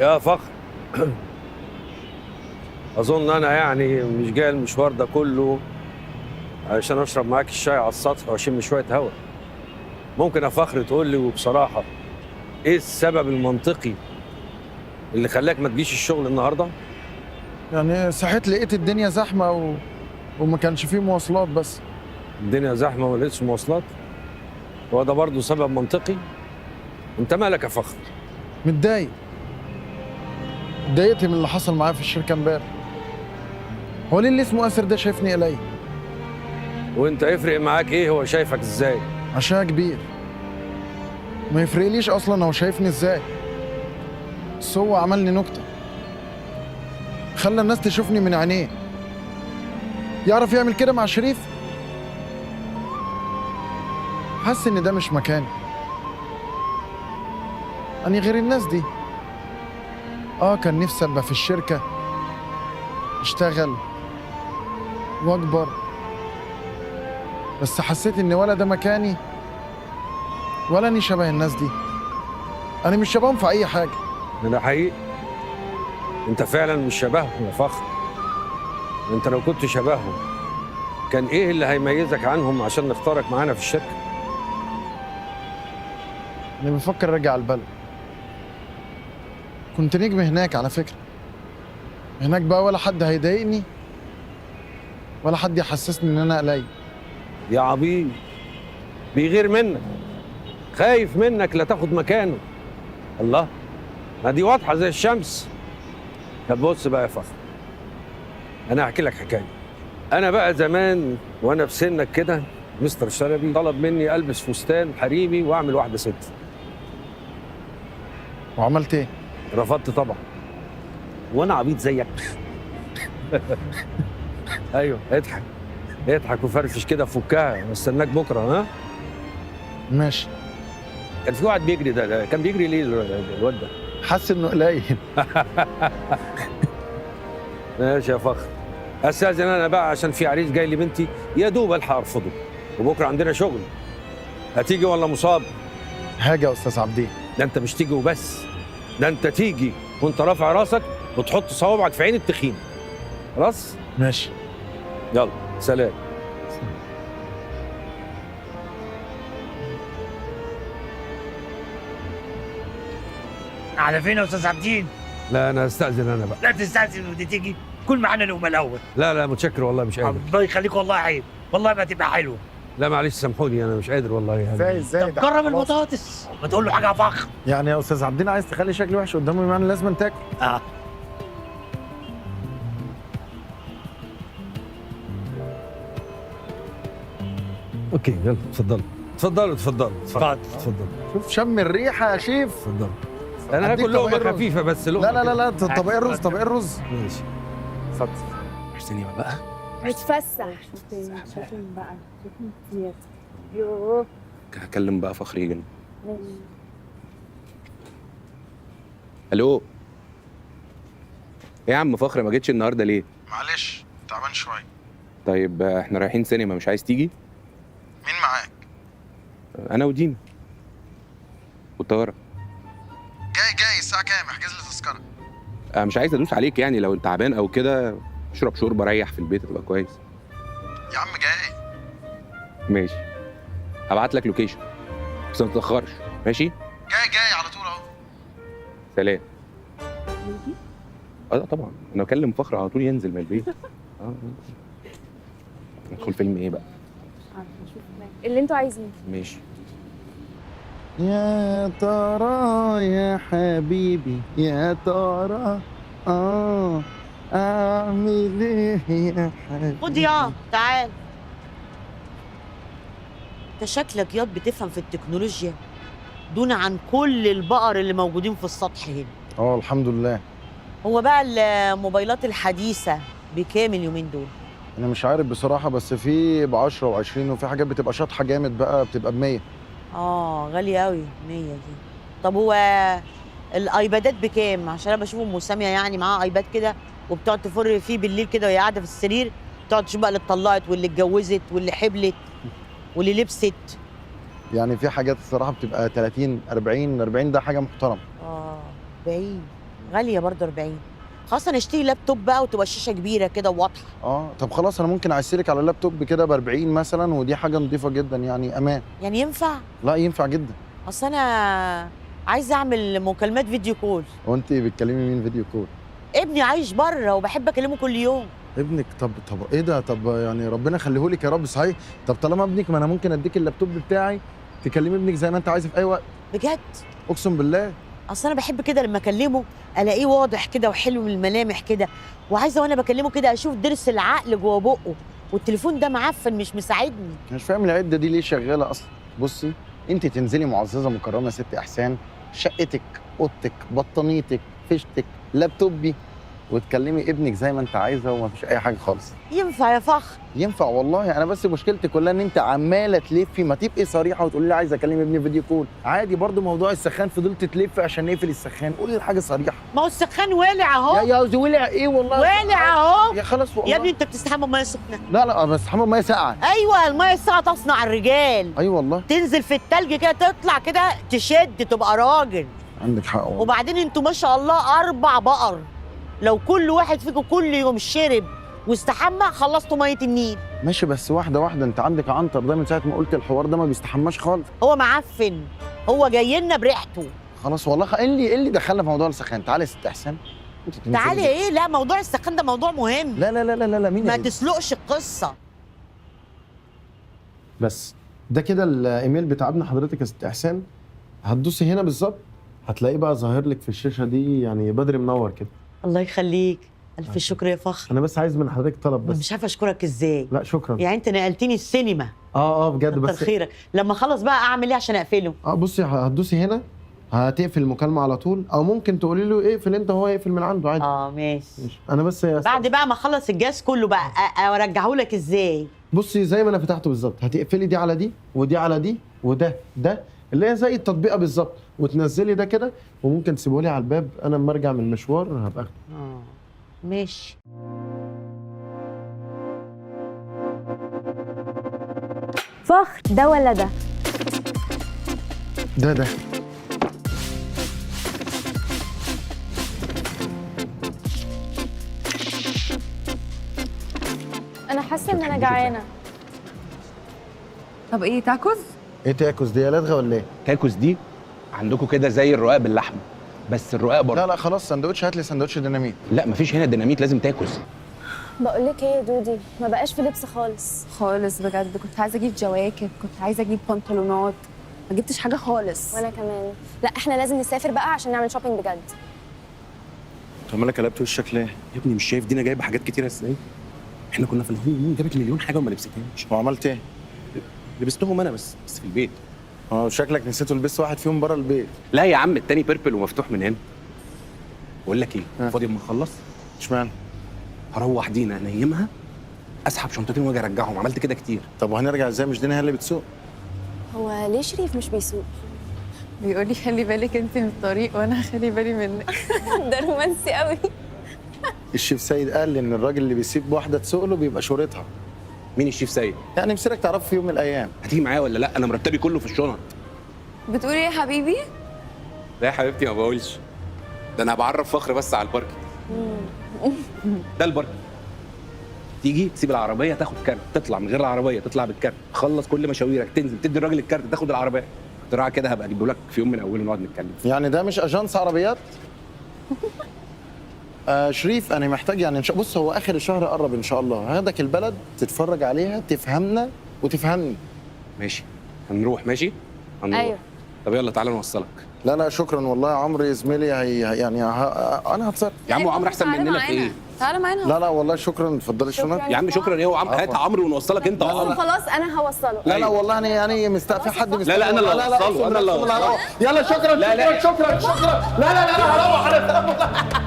يا فخر. أظن أنا يعني مش جاي المشوار ده كله عشان أشرب معاك الشاي على السطح وأشم شوية هوا. ممكن يا فخر تقول لي وبصراحة إيه السبب المنطقي اللي خلاك ما تجيش الشغل النهاردة؟ يعني صحيت لقيت الدنيا زحمة وما كانش فيه مواصلات بس. الدنيا زحمة وما لقيتش مواصلات؟ هو ده برضه سبب منطقي؟ أنت مالك يا فخر؟ متضايق، اتضايقت من اللي حصل معايا في الشركة امبارح. هو ليه اللي اسمه آسر ده شايفني قليل؟ وأنت يفرق معاك إيه هو شايفك إزاي؟ عشان كبير، ما يفرقليش أصلا هو شايفني إزاي. بس هو عملني نكتة، خلى الناس تشوفني من عينيه. يعرف يعمل كده مع شريف؟ حاسس إن ده مش مكاني، أني غير الناس دي. كان نفسي أبقى في الشركة، اشتغل واكبر، بس حسيت ان ولا ده مكاني ولا اني شبه الناس دي. انا مش شبههم في اي حاجه. ده حقيقي. أنت فعلا مش شبههم يا فخر. أنت لو كنت شبههم كان إيه اللي هيميزك عنهم عشان نختارك معانا في الشركة؟ انا بفكر ارجع البلد. كنت نجم هناك على فكره. هناك بقى ولا حد هيضايقني ولا حد يحسسني ان انا قليل. يا عبيط، بيغير منك، خايف منك لا تاخد مكانه. الله، ما دي واضحه زي الشمس. طب بص بقى يا فخر، انا هحكي لك حكايه. انا بقى زمان وانا في سنك كده مستر شلبي طلب مني البس فستان حريمي واعمل واحده ست. وعملت ايه؟ رفضت طبعا. وانا عبيط زيك. ايوه، اضحك اضحك وفرفش كده، فكها، استناك بكره. ها ماشي. كان في واحد بيجري، ده كان بيجري ليه الواد ده؟ حاسس انه قليل. ماشي يا فخر، استاذن انا بقى عشان في عريس جاي لي بنتي، يا دوب الحق ارفضه، وبكره عندنا شغل. هتيجي ولا مصاب؟ هاجي يا استاذ عبدين. ده انت مش تيجي وبس، ده انت تيجي وانت رافع راسك وتحط صوابعك في عين التخين. خلاص؟ ماشي. يلا سلام. على فين يا استاذ عابدين؟ لا انا استاذن انا بقى. لا تستأذن ودي تيجي، كل معانا الأم الأول. لا متشكر والله، مش قادر. الله يخليك، والله عيب، والله ما تبقى حلوه. لا معلش سامحوني، انا مش قادر والله يعني. ازاي طب جرب البطاطس، ما تقول له حاجه فخر. يعني يا استاذ عبدين عايز تخلي شكلي وحش قدامه، يعني لازم تاكل. اه اوكي يلا اتفضلوا اتفضلوا اتفضلوا اتفضل. اتفضلوا شوف شم الريحه يا شيف. اتفضلوا. انا هديك هاكل لقمه طبقين رز. خفيفه بس، لا لقمه لا لا كده. لا، طبقين رز طبقين رز. ماشي. اتفضل. سينما بقى. نتفسح. شوفين بقى، شوفين كتير. يوه. هكلم بقى فخر يجي. ماشي. الو، ايه يا عم فخر، ما جيتش النهارده ليه؟ معلش تعبان شويه. طيب احنا رايحين سينما، مش عايز تيجي؟ مين معاك؟ انا ودينا وطاره. جاي الساعه كام؟ احجز لي تذكره. مش عايز ادوس عليك، يعني لو انت تعبان او كده اشرب شوربه ريح في البيت تبقى كويس. يا عم جاي. ماشي، هبعت لك لوكيشن بس ما تتاخرش. ماشي، جاي على طول اهو. سلام. طبعا انا اكلم فخر على طول ينزل من البيت. ندخل فيلم ايه بقى؟ شوف اللي انتوا عايزينه. ماشي. يا ترى يا حبيبي يا ترى اعمل ايه يا حبيبي. خد يا تعال. انت شكلك ياض بتفهم في التكنولوجيا دون عن كل البقر اللي موجودين في السطح هنا. الحمد لله. هو بقى الموبايلات الحديثة بكام اليومين دول؟ انا مش عارف بصراحه، بس في ب10 و20، وفي حاجات بتبقى شاطحه جامد بقى بتبقى ب100. غالية قوي 100 دي. طب هو الايبادات بكام؟ عشان انا بشوف ام سامية يعني معاها ايباد كده وبتقعد تفر فيه بالليل كده وهي قاعدة في السرير، تقعد تشوف بقى اللي اتطلقت واللي اتجوزت واللي حبلت واللي لبست. يعني في حاجات الصراحه بتبقى 30 40 40، ده حاجه محترمه. بعيد. غاليه برضه 40. خلاص انا اشتري لابتوب بقى وتبقى الشاشه كبيره كده وواضحه. طب خلاص انا ممكن اعسلك على اللابتوب كده ب 40 مثلا، ودي حاجه نظيفه جدا يعني امان. يعني ينفع؟ لا ينفع جدا. اصل انا عايزه اعمل مكالمات فيديو كول. هو انت بتكلمي مين فيديو كول؟ ابني عايش بره وبحب اكلمه كل يوم. ابنك؟ طب ايه ده؟ طب يعني ربنا يخليهولك يا رب. صحيح، طب طالما ابنك ما انا ممكن اديك اللابتوب بتاعي تكلمي ابنك زي ما انت عايزه في اي وقت. بجد؟ اقسم بالله. اصل انا بحب كده لما اكلمه الاقيه واضح كده وحلو من الملامح كده، وعايزه وانا بكلمه كده اشوف ضرس العقل جوه بقه، والتليفون ده معفن مش مساعدني. مش فاهم العده دي ليه شغاله اصلا. بصي، انت تنزلي معززه مكرمه يا ست احسان، شقتك، اوضتك، بطانيتك، فيشتك، لابتوبي، وتكلمي ابنك زي ما انت عايزه ومفيش اي حاجه خالص. ينفع يا فخر؟ ينفع والله. انا بس مشكلتي كلها ان انت عماله تلفي، ما تبقي صريحه وتقولي لي عايزه اكلم ابني فيديو كول عادي. برضو موضوع السخان فضلت تلف عشان نقفل السخان، قولي الحاجه صريحه. ما هو السخان والع اهو. يا ولع ايه والله؟ والع اهو. يا خلاص والله. يا ابني انت بتستحمى بميه سخنه؟ لا بس حمام ميه ساقعه. ايوه الميه الساقعه تصنع الرجال. ايوه والله. تنزل في التلج كده تطلع كده تشد تبقى راجل. عندك حق والله. وبعدين انتوا ما شاء الله 4 بقر، لو كل واحد فيكم كل يوم شرب واستحمى خلصتوا ميه النيل. ماشي بس واحده واحده. انت عندك عنتر ده من ساعه ما قلت الحوار ده ما بيستحماش خالص. هو معفن، هو جاي لنا بريحته. خلاص والله. ايه اللي دخلنا في موضوع السخان؟ تعالي يا ست احسان. تعالي ايه؟ لا موضوع السخان ده موضوع مهم. لا مين ما تسلقش القصه. بس ده كده الايميل بتاع ابن حضرتك يا ست احسان. هتدوسي هنا بالظبط هتلاقيه بقى ظاهر لك في الشاشه دي، يعني بدري منور كده. الله يخليك، الف شكر يا فخر. انا بس عايز من حضرتك طلب بس. مش عارفه اشكرك ازاي. لا شكرا. يعني انت نقلتني السينما. بجد. كتر بس خيرك. لما اخلص بقى اعمل ايه عشان اقفله؟ بصي هتدوسي هنا هتقفل المكالمه على طول، او ممكن تقولي له اقفل انت وهو يقفل من عنده عادي. ماشي. انا بس بعد بقى ما اخلص الجهاز كله بقى ارجعه لك ازاي؟ بصي زي ما انا فتحته بالظبط، هتقفلي دي على دي ودي على دي وده اللي هي زي التطبيقه بالظبط، وتنزلي ده كده، وممكن تسيبه لي على الباب. انا لما ارجع من المشوار هبقى اخده. ماشي. فخر ده ولا ده؟ ده انا حاسه ان انا جعانه. طب ايه تاكوز؟ ايه تاكوز دي يا لدغه ولا ايه؟ تاكوس دي عندكم كده زي الرقاق باللحمه، بس الرقاق برضه. لا خلاص سندوتش. هات لي سندوتش ديناميت. لا مفيش هنا ديناميت، لازم تاكوس. بقول لك ايه يا دودي، ما بقاش في لبس خالص بجد كنت عايزه اجيب جواكت، كنت عايزه اجيب بنطلونات، ما جبتش حاجه خالص. وانا كمان. لا احنا لازم نسافر بقى عشان نعمل شوبينج بجد. طب مالك قلبت وشك ليه؟ يا ابني مش شايف دينا جايبه حاجات كتيره ازاي؟ احنا كنا في الهونيمون جابت مليون حاجه وما لبستهاش. وعملت ايه؟ لبستهم انا بس في البيت. شكلك نسيتوا لبست واحد فيهم بره البيت. لا يا عم التاني بيربل ومفتوح من هنا. بقول لك ايه، فاضي اما نخلص؟ اشمعنى؟ هروح دينا انيمها، اسحب شنطتين واجي ارجعهم. عملت كده كتير. طب وهنرجع ازاي؟ مش دينا هي اللي بتسوق؟ هو ليه شريف مش بيسوق؟ بيقول لي خلي بالك انت من الطريق وانا خلي بالي منك. ده رومانسي قوي. الشيف سيد قال ان الراجل اللي بيسيب واحده تسوق له بيبقى شورتها. مين الشيف سيد؟ يعني مسيرك تعرفه في يوم من الايام. هتيجي معايا ولا لا؟ انا مرتبي كله في الشنط. بتقول ايه يا حبيبي؟ لا يا حبيبتي ما بقولش، ده انا بعرف فخر بس على الباركنج. ده الباركنج. تيجي تسيب العربيه تاخد كارت، تطلع من غير العربيه تطلع بالكارت، تخلص كل مشاويرك تنزل تدي الراجل الكارت تاخد العربيه. اختراع كده هبقى اجيبه لك في يوم من اوله نقعد نتكلم. يعني ده مش اجانس عربيات؟ شريف انا محتاج يعني بص هو اخر الشهر قرب ان شاء الله، هاخدك البلد تتفرج عليها تفهمنا وتفهمني. ماشي هنروح. ماشي هنروح. ايوه. طب يلا تعالى نوصلك. لا شكرا والله يا عمرو يا زميلي. يعني انا هتصرف. يا عم عمرو احسن مننا في ايه؟ تعالى معانا. لا والله شكرا. اتفضلي الشنط. يا عم شكرا ايه هات عمرو ونوصلك انت. خلاص انا هوصله. لا والله انا يعني في حد مستني. لا انا اللي هوصله. انا اللي هوصله. يلا شكرا. لا شكرا. لا انا هروح.